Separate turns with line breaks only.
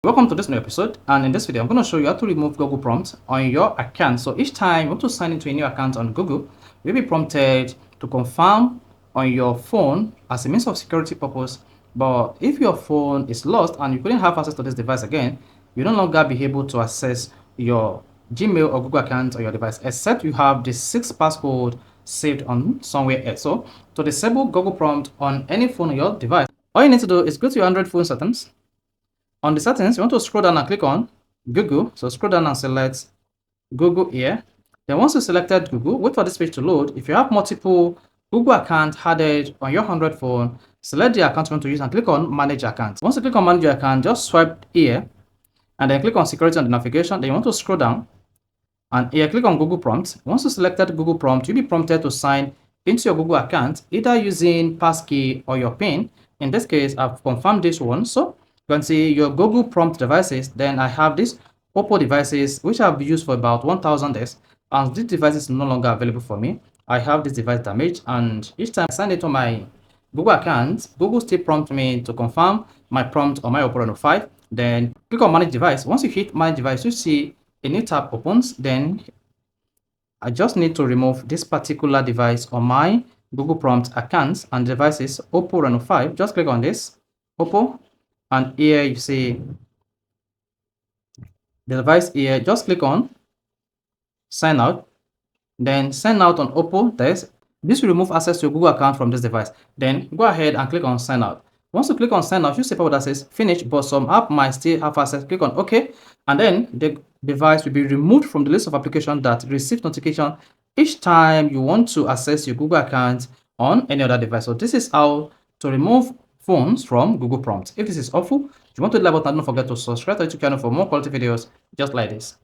Welcome to this new episode, and in this video I'm going to show you how to remove Google prompts on your account. So each time you want to sign into a new account on Google, you'll be prompted to confirm on your phone as a means of security purpose. But if your phone is lost and you couldn't have access to this device again, you no longer be able to access your Gmail or Google account on your device, except you have the 6 passcode saved on somewhere else. So to disable Google prompt on any phone on your device, all you need to do is go to your Android phone settings. On the settings, you want to scroll down and click on Google. So scroll down and select Google here. Then once you selected Google, wait for this page to load. If you have multiple Google accounts added on your Android phone, select the account you want to use and click on Manage Account. Once you click on Manage Your Account, just swipe here and then click on Security on the navigation. Then you want to scroll down and here click on Google Prompt. Once you selected Google Prompt, you'll be prompted to sign into your Google account either using passkey or your PIN. In this case, I've confirmed this one. So you can see your Google prompt devices. Then I have these Oppo devices, which I've used for about 1000 days, and this device is no longer available for me. I have this device damaged, and each time I sign into my Google account, Google still prompts me to confirm my prompt on my Oppo Reno 5. Then click on Manage Device. Once you hit Manage Device, you see a new tab opens. Then I just need to remove this particular device on my Google prompt account, and the device is Oppo Reno 5. Just click on this Oppo, and here you see the device here. Just click on sign out, then sign out on Oppo. This will remove access to your Google account from this device. Then go ahead and click on sign out. Once you click on sign out, you see that says finish, but some app might still have access. Click on OK, and then the device will be removed from the list of applications that receive notification each time you want to access your Google account on any other device. So this is how to remove phones from Google Prompts. If this is helpful, if you want to like button, don't forget to subscribe to the YouTube channel for more quality videos just like this.